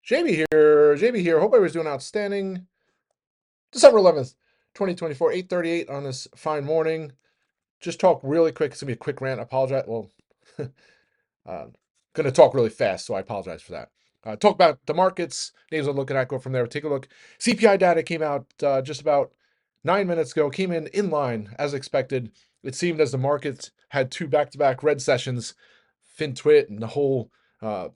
JB here. Hope everybody's doing outstanding. December 11th, 2024, 8:38 on this fine morning. Just talk really quick. It's gonna be a quick rant. I apologize. Well, gonna talk really fast, so I apologize for that. Talk about the markets, names I'm looking at, go from there. Take a look. CPI data came out just about 9 minutes ago, came in line as expected. It seemed as the markets had two back-to-back red sessions, FinTwit and the whole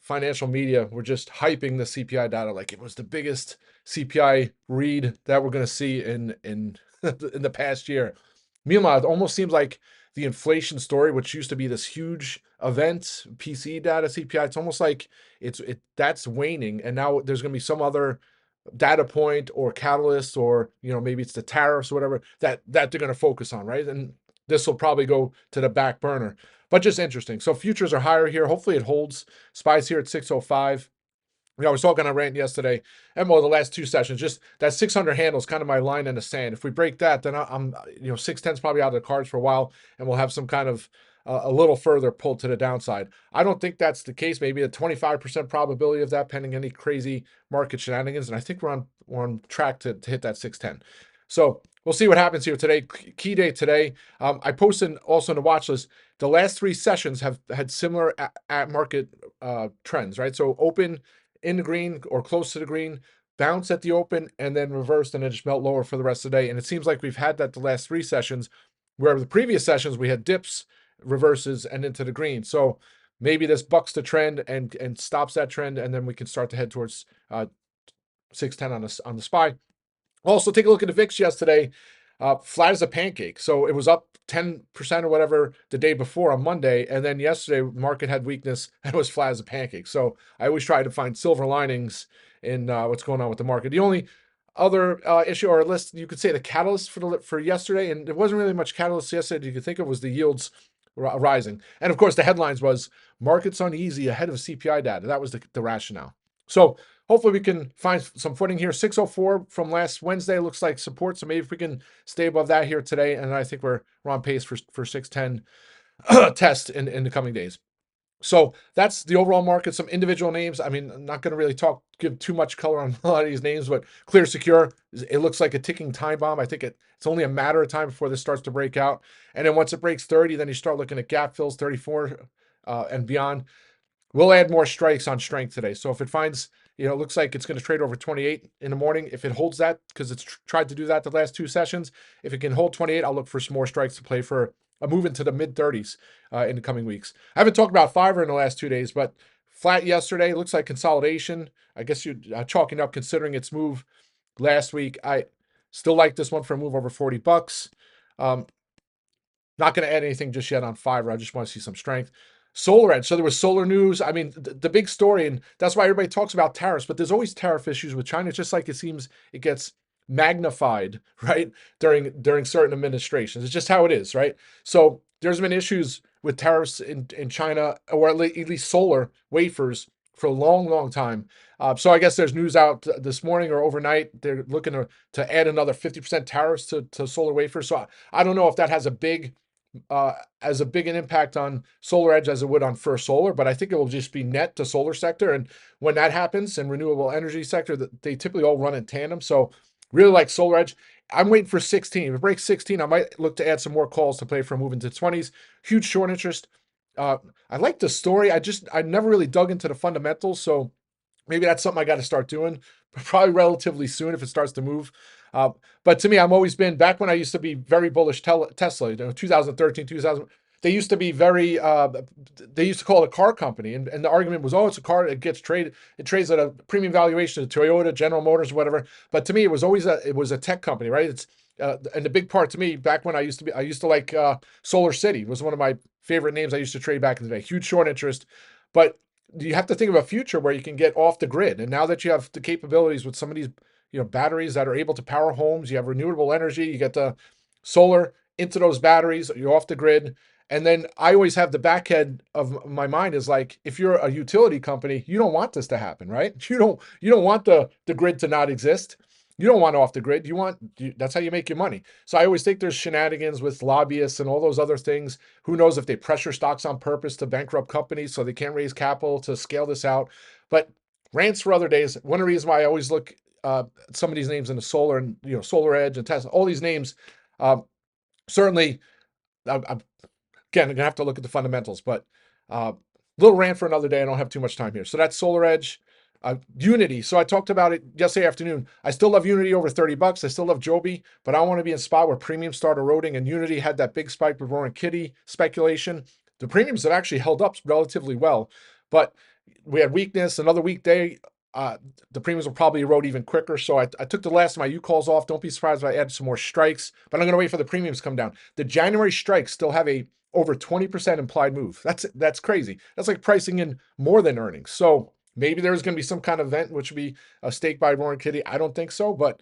financial media were just hyping the CPI data like it was the biggest CPI read that we're going to see in in the past year. Meanwhile, it almost seems like the inflation story, which used to be this huge event, PCE data, CPI, it's almost like that's waning, and now there's going to be some other data point or catalyst, or maybe it's the tariffs or whatever that they're going to focus on, right? And this will probably go to the back burner, but just interesting. So futures are higher here. Hopefully it holds. SPY's here at 605. I was talking on rant yesterday, and the last two sessions, just that 600 handle is kind of my line in the sand. If we break that, then I'm 610 is probably out of the cards for a while, and we'll have some kind of a little further pull to the downside. I don't think that's the case. Maybe a 25% probability of that, pending any crazy market shenanigans. And I think we're on track to hit that 610. So we'll see what happens here today. Key day today. I posted also in the watch list. The last three sessions have had similar at market trends, right? So open in the green or close to the green, bounce at the open, and then reversed, and then just melt lower for the rest of the day. And it seems like we've had that the last three sessions, where the previous sessions we had dips, reverses, and into the green. So maybe this bucks the trend and stops that trend, and then we can start to head towards 610 on the SPY. Also, take a look at the VIX yesterday. Flat as a pancake. So it was up 10% or whatever the day before on Monday. And then yesterday, market had weakness and it was flat as a pancake. So I always try to find silver linings in what's going on with the market. The only other issue or list, you could say the catalyst for yesterday, and there wasn't really much catalyst yesterday you could think of, was the yields rising. And of course, the headlines was markets uneasy ahead of CPI data. That was the rationale. So hopefully we can find some footing here. 604 from last Wednesday looks like support. So maybe if we can stay above that here today, and I think we're on pace for 610 test in the coming days. So that's the overall market. Some individual names. I mean, I'm not going to really give too much color on a lot of these names, but Clear Secure, it looks like a ticking time bomb. I think it's only a matter of time before this starts to break out. And then once it breaks 30, then you start looking at gap fills, 34 and beyond. We'll add more strikes on strength today. So if it finds, it looks like it's going to trade over 28 in the morning. If it holds that, because it's tried to do that the last two sessions, if it can hold 28, I'll look for some more strikes to play for a move into the mid 30s in the coming weeks. I haven't talked about Fiverr in the last 2 days, but flat yesterday. Looks like consolidation. I guess you're chalking up considering its move last week. I still like this one for a move over $40. Not going to add anything just yet on Fiverr. I just want to see some strength. Solar Edge. So there was solar news. I mean, the big story, and that's why everybody talks about tariffs, but there's always tariff issues with China. It's just like it seems it gets magnified, right, during certain administrations. It's just how it is, right? So there's been issues with tariffs in China, or at least solar wafers, for a long time. So I guess there's news out this morning or overnight. They're looking to add another 50% tariffs to solar wafers. So I don't know if that has as a big an impact on Solar Edge as it would on First Solar, but I think it will just be net to solar sector. And when that happens in renewable energy sector, they typically all run in tandem. So really like Solar Edge. I'm waiting for 16. If it breaks 16, I might look to add some more calls to play for a move into 20s. Huge short interest. I like the story. I never really dug into the fundamentals, so maybe that's something I got to start doing, probably relatively soon if it starts to move. But to me, I've always been, back when I used to be very bullish Tesla, 2013, 2000, they used to be very, they used to call it a car company. And the argument was, oh, it's a car, it gets traded, it trades at a premium valuation to Toyota, General Motors, whatever. But to me, it was always a tech company, right? It's, and the big part to me, back when I used to like Solar City was one of my favorite names I used to trade back in the day. Huge short interest. But you have to think of a future where you can get off the grid. And now that you have the capabilities with some of these, batteries that are able to power homes, you have renewable energy, you get the solar into those batteries, you're off the grid. And then I always have the backhead of my mind is like, if you're a utility company, you don't want this to happen, right? You don't want the grid to not exist. You don't want off the grid. That's how you make your money. So I always think there's shenanigans with lobbyists and all those other things. Who knows if they pressure stocks on purpose to bankrupt companies so they can't raise capital to scale this out. But Rants for other days. One of the reasons why I always look at some of these names in the solar and Solar Edge and Tesla, all these names. Certainly, I'm again gonna have to look at the fundamentals, but little rant for another day. I don't have too much time here. So that's Solar Edge. Unity. So I talked about it yesterday afternoon. I still love Unity over 30 bucks. I still love Joby, but I want to be in a spot where premiums start eroding, and Unity had that big spike with Roaring Kitty speculation. The premiums have actually held up relatively well, but we had weakness. Another weekday, the premiums will probably erode even quicker. So I took the last of my U calls off. Don't be surprised if I add some more strikes, but I'm going to wait for the premiums to come down. The January strikes still have a over 20% implied move. That's crazy. That's like pricing in more than earnings. So maybe there's going to be some kind of event, which would be a stake by Roaring Kitty. I don't think so, but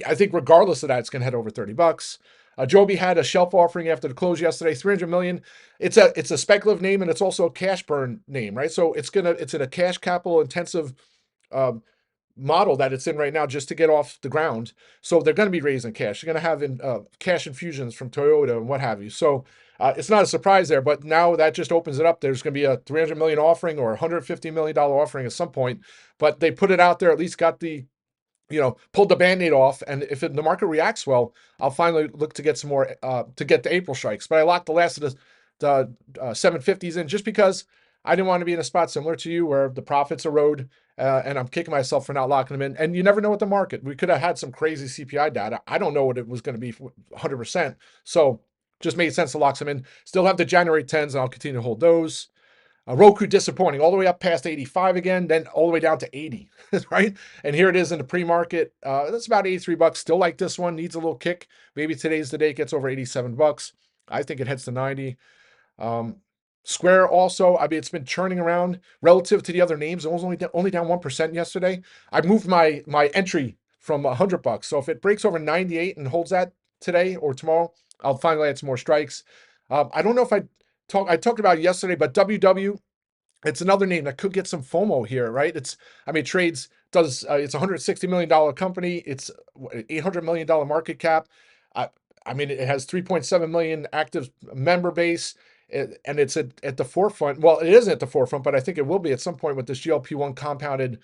I think regardless of that, it's going to head over 30 bucks. Joby had a shelf offering after the close yesterday, 300 million. It's a speculative name, and it's also a cash burn name, right? So it's in a cash capital intensive model that it's in right now just to get off the ground. So they're going to be raising cash. They're going to have cash infusions from Toyota and what have you. So it's not a surprise there, but now that just opens it up. There's going to be a 300 million offering or $150 million offering at some point, but they put it out there, at least got the, pulled the Band-Aid off. And if the market reacts well, I'll finally look to get some more, to get the April strikes. But I locked the last of the 750s in just because I didn't want to be in a spot similar to you where the profits erode, and I'm kicking myself for not locking them in. And you never know what the market. We could have had some crazy CPI data. I don't know what it was going to be 100%. So just made sense to lock some in. Still have the January 10s, and I'll continue to hold those. Roku disappointing, all the way up past 85 again, then all the way down to 80, right? And here it is in the pre-market. That's about 83 bucks. Still like this one, needs a little kick. Maybe today's the day it gets over 87 bucks. I think it heads to 90. Square also, I mean, it's been churning around relative to the other names. It was only down 1% yesterday. I moved my entry from 100 bucks. So if it breaks over 98 and holds that today or tomorrow, I'll finally add some more strikes. I don't know if I talked about it yesterday, but WW, it's another name that could get some FOMO here, right? It's a $160 million company. It's $800 million market cap. It has 3.7 million active member base, and it's at the forefront. Well, it isn't at the forefront, but I think it will be at some point with this GLP-1 compounded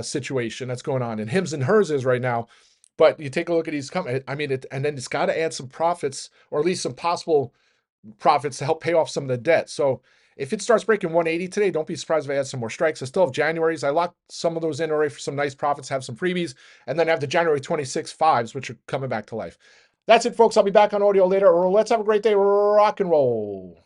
situation that's going on. And Hims and Hers is right now. But you take a look at these companies. And then it's got to add some profits, or at least some possible profits to help pay off some of the debt. So if it starts breaking 180 today, don't be surprised if I add some more strikes. I still have January's. I locked some of those in already for some nice profits, have some freebies, and then I have the January 26 fives, which are coming back to life. That's it, folks. I'll be back on audio later. Let's have a great day. Rock and roll.